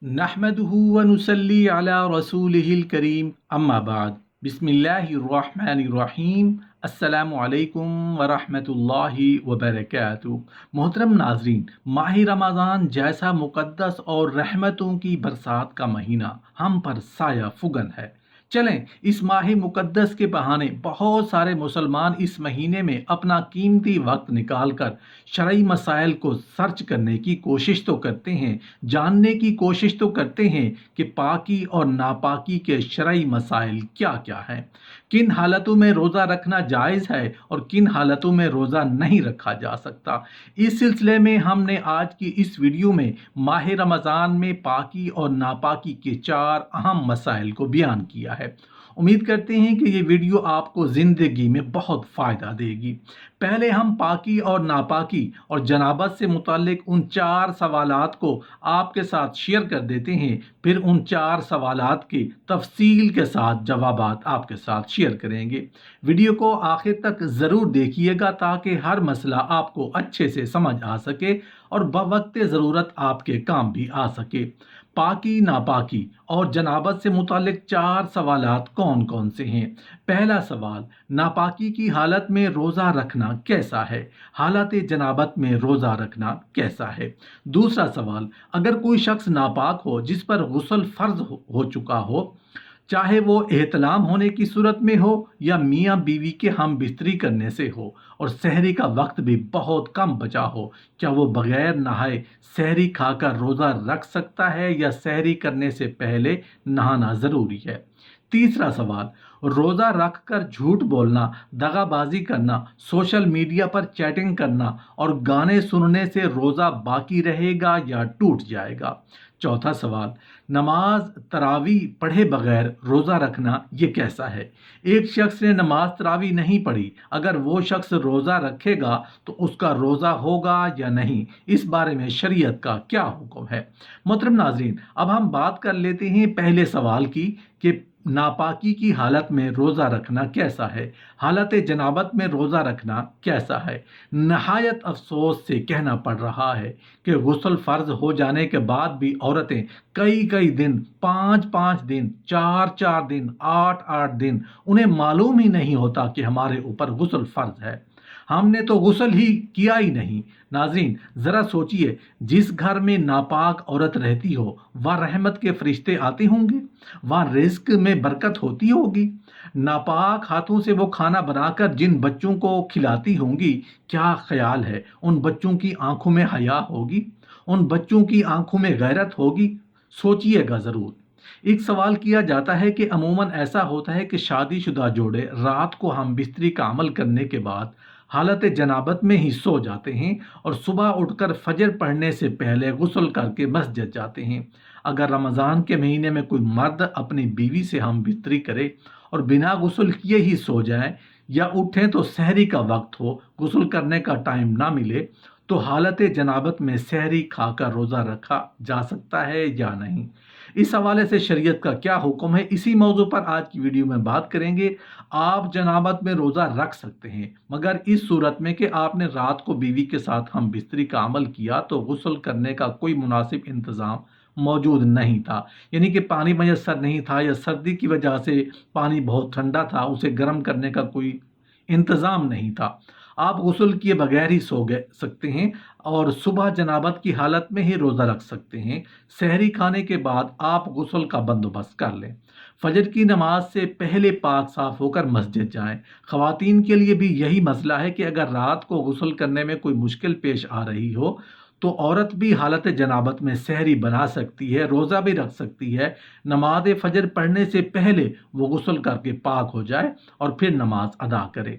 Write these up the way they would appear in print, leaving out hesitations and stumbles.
نحمده ونصلي على رسوله الكريم اما بعد بسم اللہ الرحمن الرحیم السلام علیکم ورحمۃ اللہ وبرکاتہ۔ محترم ناظرین، ماہ رمضان جیسا مقدس اور رحمتوں کی برسات کا مہینہ ہم پر سایہ فگن ہے۔ چلیں اس ماہ مقدس کے بہانے بہت سارے مسلمان اس مہینے میں اپنا قیمتی وقت نکال کر شرعی مسائل کو سرچ کرنے کی کوشش تو کرتے ہیں، جاننے کی کوشش تو کرتے ہیں کہ پاکی اور ناپاکی کے شرعی مسائل کیا کیا ہیں، کن حالتوں میں روزہ رکھنا جائز ہے اور کن حالتوں میں روزہ نہیں رکھا جا سکتا۔ اس سلسلے میں ہم نے آج کی اس ویڈیو میں ماہ رمضان میں پاکی اور ناپاکی کے 4 اہم مسائل کو بیان کیا ہے۔ امید کرتے ہیں کہ یہ ویڈیو آپ کو زندگی میں بہت فائدہ دے گی۔ پہلے ہم پاکی اور ناپاکی اور جنابت سے متعلق ان 4 سوالات کو آپ کے ساتھ شیئر کر دیتے ہیں، پھر ان 4 سوالات کے تفصیل کے ساتھ جوابات آپ کے ساتھ شیئر کریں گے۔ ویڈیو کو آخر تک ضرور دیکھیے گا تاکہ ہر مسئلہ آپ کو اچھے سے سمجھ آ سکے اور بوقت ضرورت آپ کے کام بھی آ سکے۔ پاکی، ناپاکی اور جنابت سے متعلق 4 سوالات کون کون سے ہیں؟ پہلا سوال، ناپاکی کی حالت میں روزہ رکھنا کیسا ہے؟ حالت جنابت میں روزہ رکھنا کیسا ہے؟ دوسرا سوال، اگر کوئی شخص ناپاک ہو جس پر غسل فرض ہو چکا ہو، چاہے وہ احتلام ہونے کی صورت میں ہو یا میاں بیوی کے ہم بستری کرنے سے ہو، اور سحری کا وقت بھی بہت کم بچا ہو، کیا وہ بغیر نہائے سحری کھا کر روزہ رکھ سکتا ہے یا سحری کرنے سے پہلے نہانا ضروری ہے؟ تیسرا سوال، روزہ رکھ کر جھوٹ بولنا، دغا بازی کرنا، سوشل میڈیا پر چیٹنگ کرنا اور گانے سننے سے روزہ باقی رہے گا یا ٹوٹ جائے گا؟ چوتھا سوال، نماز تراویح پڑھے بغیر روزہ رکھنا یہ کیسا ہے؟ ایک شخص نے نماز تراویح نہیں پڑھی، اگر وہ شخص روزہ رکھے گا تو اس کا روزہ ہوگا یا نہیں؟ اس بارے میں شریعت کا کیا حکم ہے؟ محترم ناظرین، اب ہم بات کر لیتے ہیں پہلے سوال کی کہ ناپاکی کی حالت میں روزہ رکھنا کیسا ہے، حالت جنابت میں روزہ رکھنا کیسا ہے۔ نہایت افسوس سے کہنا پڑ رہا ہے کہ غسل فرض ہو جانے کے بعد بھی عورتیں کئی دن، 5 دن، 4 دن، 8 دن انہیں معلوم ہی نہیں ہوتا کہ ہمارے اوپر غسل فرض ہے، ہم نے تو غسل ہی کیا ہی نہیں۔ ناظرین ذرا سوچئے، جس گھر میں ناپاک عورت رہتی ہو وہاں رحمت کے فرشتے آتے ہوں گے، وہاں رزق میں برکت ہوتی ہوگی۔ ناپاک ہاتھوں سے وہ کھانا بنا کر جن بچوں کو کھلاتی ہوں گی، کیا خیال ہے ان بچوں کی آنکھوں میں حیا ہوگی؟ ان بچوں کی آنکھوں میں غیرت ہوگی؟ سوچئے گا ضرور۔ ایک سوال کیا جاتا ہے کہ عموماً ایسا ہوتا ہے کہ شادی شدہ جوڑے رات کو ہم بستری کا عمل کرنے کے بعد حالت جنابت میں ہی سو جاتے ہیں اور صبح اٹھ کر فجر پڑھنے سے پہلے غسل کر کے مسجد جاتے ہیں۔ اگر رمضان کے مہینے میں کوئی مرد اپنی بیوی سے ہم بستری کرے اور بنا غسل کیے ہی سو جائیں یا اٹھیں تو سحری کا وقت ہو، غسل کرنے کا ٹائم نہ ملے، تو حالت جنابت میں سحری کھا کر روزہ رکھا جا سکتا ہے یا نہیں؟ اس حوالے سے شریعت کا کیا حکم ہے، اسی موضوع پر آج کی ویڈیو میں بات کریں گے۔ آپ جنابت میں روزہ رکھ سکتے ہیں مگر اس صورت میں کہ آپ نے رات کو بیوی کے ساتھ ہم بستری کا عمل کیا تو غسل کرنے کا کوئی مناسب انتظام موجود نہیں تھا، یعنی کہ پانی میسر نہیں تھا یا سردی کی وجہ سے پانی بہت ٹھنڈا تھا، اسے گرم کرنے کا کوئی انتظام نہیں تھا۔ آپ غسل کیے بغیر ہی سو سکتے ہیں اور صبح جنابت کی حالت میں ہی روزہ رکھ سکتے ہیں۔ سحری کھانے کے بعد آپ غسل کا بندوبست کر لیں۔ فجر کی نماز سے پہلے پاک صاف ہو کر مسجد جائیں۔ خواتین کے لیے بھی یہی مسئلہ ہے کہ اگر رات کو غسل کرنے میں کوئی مشکل پیش آ رہی ہو تو عورت بھی حالت جنابت میں سحری بنا سکتی ہے، روزہ بھی رکھ سکتی ہے۔ نماز فجر پڑھنے سے پہلے وہ غسل کر کے پاک ہو جائے اور پھر نماز ادا کرے۔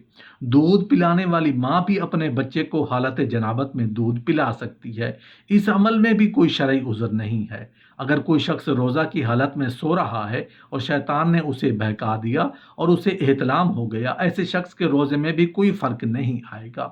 دودھ پلانے والی ماں بھی اپنے بچے کو حالت جنابت میں دودھ پلا سکتی ہے، اس عمل میں بھی کوئی شرعی عذر نہیں ہے۔ اگر کوئی شخص روزہ کی حالت میں سو رہا ہے اور شیطان نے اسے بہکا دیا اور اسے احتلام ہو گیا، ایسے شخص کے روزے میں بھی کوئی فرق نہیں آئے گا،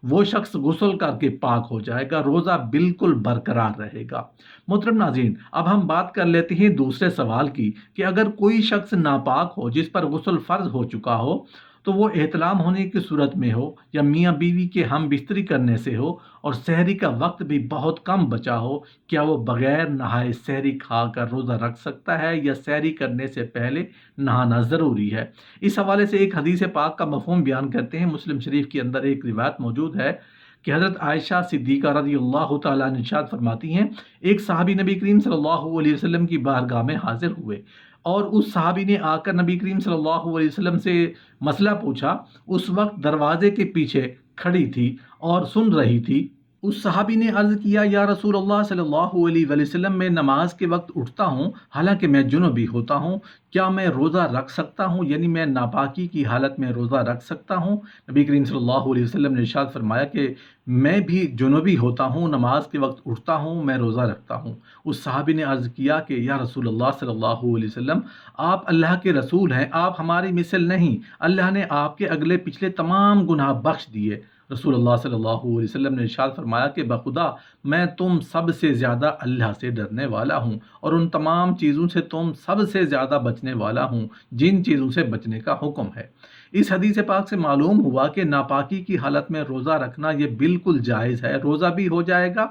وہ شخص غسل کر کے پاک ہو جائے گا، روزہ بالکل برقرار رہے گا۔ محترم ناظرین، اب ہم بات کر لیتے ہیں دوسرے سوال کی کہ اگر کوئی شخص ناپاک ہو جس پر غسل فرض ہو چکا ہو تو وہ احتلام ہونے کی صورت میں ہو یا میاں بیوی کے ہم بستری کرنے سے ہو اور سحری کا وقت بھی بہت کم بچا ہو، کیا وہ بغیر نہائے سحری کھا کر روزہ رکھ سکتا ہے یا سحری کرنے سے پہلے نہانا ضروری ہے؟ اس حوالے سے ایک حدیث پاک کا مفہوم بیان کرتے ہیں۔ مسلم شریف کے اندر ایک روایت موجود ہے کہ حضرت عائشہ صدیقہ رضی اللہ تعالیٰ عنہا ارشاد فرماتی ہیں، ایک صحابی نبی کریم صلی اللہ علیہ وسلم کی بارگاہ میں حاضر ہوئے اور اس صحابی نے آ کر نبی کریم صلی اللہ علیہ وسلم سے مسئلہ پوچھا۔ اس وقت دروازے کے پیچھے کھڑی تھی اور سن رہی تھی۔ اس صحابی نے عرض کیا، یا رسول اللہ صلی اللہ علیہ وسلم، میں نماز کے وقت اٹھتا ہوں حالانکہ میں جنوبی ہوتا ہوں، کیا میں روزہ رکھ سکتا ہوں؟ یعنی میں ناپاکی کی حالت میں روزہ رکھ سکتا ہوں؟ نبی کریم صلی اللہ علیہ وسلم نے ارشاد فرمایا کہ میں بھی جنوبی ہوتا ہوں، نماز کے وقت اٹھتا ہوں، میں روزہ رکھتا ہوں۔ اس صحابی نے عرض کیا کہ یا رسول اللہ صلی اللہ علیہ وسلم، آپ اللہ کے رسول ہیں، آپ ہماری مثل نہیں، اللہ نے آپ کے اگلے پچھلے تمام گناہ بخش دیے۔ رسول اللہ صلی اللہ علیہ وسلم نے ارشاد فرمایا کہ بخدا میں تم سب سے زیادہ اللہ سے ڈرنے والا ہوں اور ان تمام چیزوں سے تم سب سے زیادہ بچنے والا ہوں جن چیزوں سے بچنے کا حکم ہے۔ اس حدیث پاک سے معلوم ہوا کہ ناپاکی کی حالت میں روزہ رکھنا یہ بالکل جائز ہے، روزہ بھی ہو جائے گا۔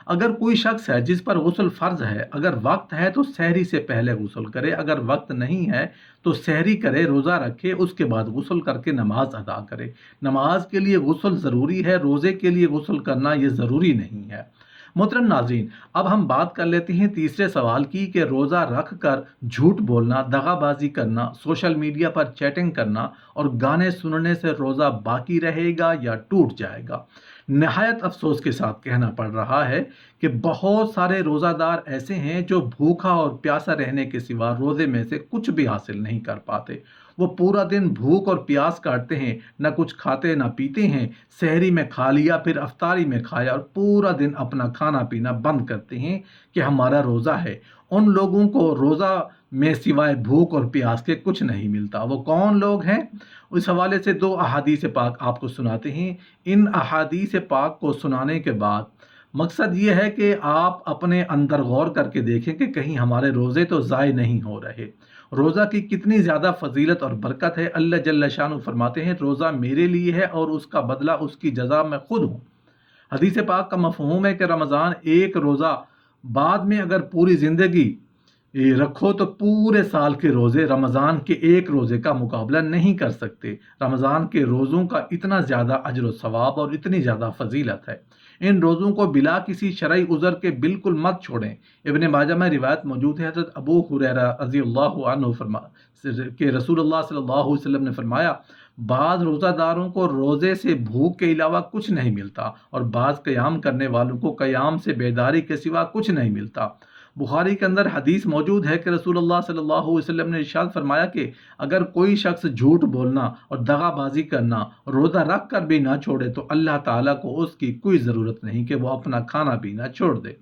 اگر کوئی شخص ہے جس پر غسل فرض ہے، اگر وقت ہے تو سحری سے پہلے غسل کرے، اگر وقت نہیں ہے تو سحری کرے، روزہ رکھے، اس کے بعد غسل کر کے نماز ادا کرے۔ نماز کے لیے غسل ضروری ہے، روزے کے لیے غسل کرنا یہ ضروری نہیں ہے۔ محترم ناظرین، اب ہم بات کر لیتے ہیں تیسرے سوال کی کہ روزہ رکھ کر جھوٹ بولنا، دغا بازی کرنا، سوشل میڈیا پر چیٹنگ کرنا اور گانے سننے سے روزہ باقی رہے گا یا ٹوٹ جائے گا؟ نہایت افسوس کے ساتھ کہنا پڑ رہا ہے کہ بہت سارے روزہ دار ایسے ہیں جو بھوکا اور پیاسا رہنے کے سوا روزے میں سے کچھ بھی حاصل نہیں کر پاتے۔ وہ پورا دن بھوک اور پیاس کاٹتے ہیں، نہ کچھ کھاتے نہ پیتے ہیں، سحری میں کھا لیا پھر افطاری میں کھایا اور پورا دن اپنا کھانا پینا بند کرتے ہیں کہ ہمارا روزہ ہے۔ ان لوگوں کو روزہ میں سوائے بھوک اور پیاس کے کچھ نہیں ملتا۔ وہ کون لوگ ہیں؟ اس حوالے سے دو احادیث پاک آپ کو سناتے ہیں۔ ان احادیث پاک کو سنانے کے بعد مقصد یہ ہے کہ آپ اپنے اندر غور کر کے دیکھیں کہ کہیں ہمارے روزے تو ضائع نہیں ہو رہے۔ روزہ کی کتنی زیادہ فضیلت اور برکت ہے۔ اللہ جل شانہ فرماتے ہیں، روزہ میرے لیے ہے اور اس کا بدلہ، اس کی جزا میں خود ہوں۔ حدیث پاک کا مفہوم ہے کہ رمضان ایک روزہ بعد میں اگر پوری زندگی رکھو تو پورے سال کے روزے رمضان کے ایک روزے کا مقابلہ نہیں کر سکتے۔ رمضان کے روزوں کا اتنا زیادہ اجر و ثواب اور اتنی زیادہ فضیلت ہے، ان روزوں کو بلا کسی شرعی عذر کے بالکل مت چھوڑیں۔ ابن ماجہ میں روایت موجود ہے، حضرت ابو ہریرہ رضی اللہ عنہ کہ رسول اللہ صلی اللہ علیہ وسلم نے فرمایا، بعض روزہ داروں کو روزے سے بھوک کے علاوہ کچھ نہیں ملتا اور بعض قیام کرنے والوں کو قیام سے بیداری کے سوا کچھ نہیں ملتا۔ بخاری کے اندر حدیث موجود ہے کہ رسول اللہ صلی اللہ علیہ وسلم نے ارشاد فرمایا کہ اگر کوئی شخص جھوٹ بولنا اور دغا بازی کرنا روزہ رکھ کر بھی نہ چھوڑے تو اللہ تعالیٰ کو اس کی کوئی ضرورت نہیں کہ وہ اپنا کھانا پینا چھوڑ دے۔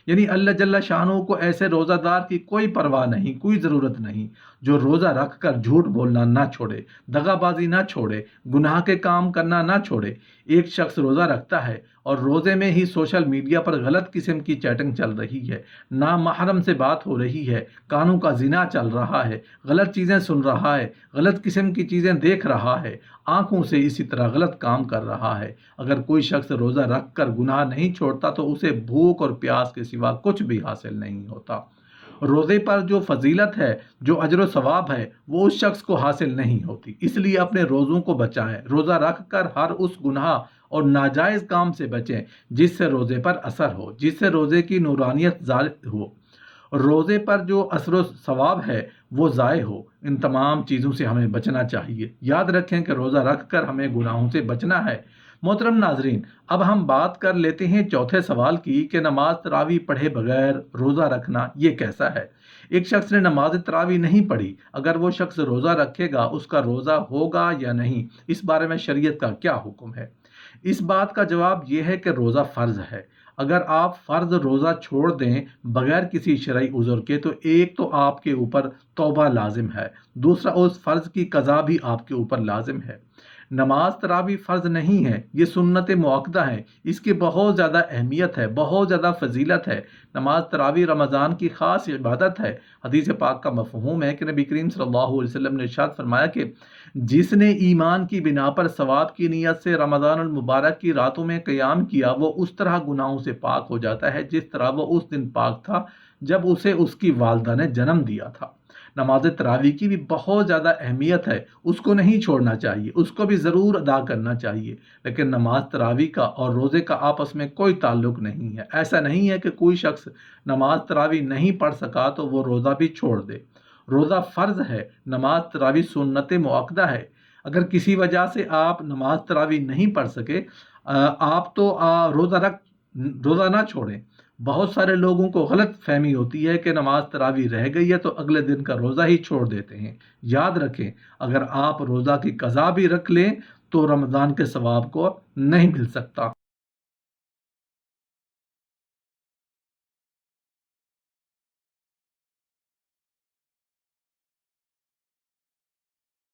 یعنی اللہ جل شانہ کو ایسے روزہ دار کی کوئی پرواہ نہیں، کوئی ضرورت نہیں جو روزہ رکھ کر جھوٹ بولنا نہ چھوڑے، دغا بازی نہ چھوڑے، گناہ کے کام کرنا نہ چھوڑے۔ ایک شخص روزہ رکھتا ہے اور روزے میں ہی سوشل میڈیا پر غلط قسم کی چیٹنگ چل رہی ہے، نامحرم سے بات ہو رہی ہے، کانوں کا زنا چل رہا ہے، غلط چیزیں سن رہا ہے، غلط قسم کی چیزیں دیکھ رہا ہے، آنکھوں سے اسی طرح غلط کام کر رہا ہے۔ اگر کوئی شخص روزہ رکھ کر گناہ نہیں چھوڑتا تو اسے بھوک اور پیاس کے سوا کچھ بھی حاصل نہیں ہوتا۔ روزے پر جو فضیلت ہے، جو اجر و ثواب ہے، وہ اس شخص کو حاصل نہیں ہوتی۔ اس لیے اپنے روزوں کو بچائیں، روزہ رکھ کر ہر اس گناہ اور ناجائز کام سے بچیں جس سے روزے پر اثر ہو، جس سے روزے کی نورانیت ضائع ہو، روزے پر جو اثر و ثواب ہے وہ ضائع ہو۔ ان تمام چیزوں سے ہمیں بچنا چاہیے۔ یاد رکھیں کہ روزہ رکھ کر ہمیں گناہوں سے بچنا ہے۔ محترم ناظرین، اب ہم بات کر لیتے ہیں چوتھے سوال کی کہ نماز تراویح پڑھے بغیر روزہ رکھنا یہ کیسا ہے؟ ایک شخص نے نماز تراویح نہیں پڑھی، اگر وہ شخص روزہ رکھے گا اس کا روزہ ہوگا یا نہیں؟ اس بارے میں شریعت کا کیا حکم ہے؟ اس بات کا جواب یہ ہے کہ روزہ فرض ہے۔ اگر آپ فرض روزہ چھوڑ دیں بغیر کسی شرعی عذر کے تو ایک تو آپ کے اوپر توبہ لازم ہے، دوسرا اس فرض کی قضا بھی آپ کے اوپر لازم ہے۔ نماز تراویح فرض نہیں ہے، یہ سنت مؤکدہ ہے، اس کی بہت زیادہ اہمیت ہے، بہت زیادہ فضیلت ہے۔ نماز تراویح رمضان کی خاص عبادت ہے۔ حدیث پاک کا مفہوم ہے کہ نبی کریم صلی اللہ علیہ وسلم نے ارشاد فرمایا کہ جس نے ایمان کی بنا پر ثواب کی نیت سے رمضان المبارک کی راتوں میں قیام کیا، وہ اس طرح گناہوں سے پاک ہو جاتا ہے جس طرح وہ اس دن پاک تھا جب اسے اس کی والدہ نے جنم دیا تھا۔ نماز تراویح کی بھی بہت زیادہ اہمیت ہے، اس کو نہیں چھوڑنا چاہیے، اس کو بھی ضرور ادا کرنا چاہیے۔ لیکن نماز تراویح کا اور روزے کا آپس میں کوئی تعلق نہیں ہے۔ ایسا نہیں ہے کہ کوئی شخص نماز تراویح نہیں پڑھ سکا تو وہ روزہ بھی چھوڑ دے۔ روزہ فرض ہے، نماز تراویح سنت مؤکدہ ہے۔ اگر کسی وجہ سے آپ نماز تراویح نہیں پڑھ سکے، آپ تو روزہ نہ چھوڑیں۔ بہت سارے لوگوں کو غلط فہمی ہوتی ہے کہ نماز تراویح رہ گئی ہے تو اگلے دن کا روزہ ہی چھوڑ دیتے ہیں۔ یاد رکھیں، اگر آپ روزہ کی قضا بھی رکھ لیں تو رمضان کے ثواب کو نہیں مل سکتا۔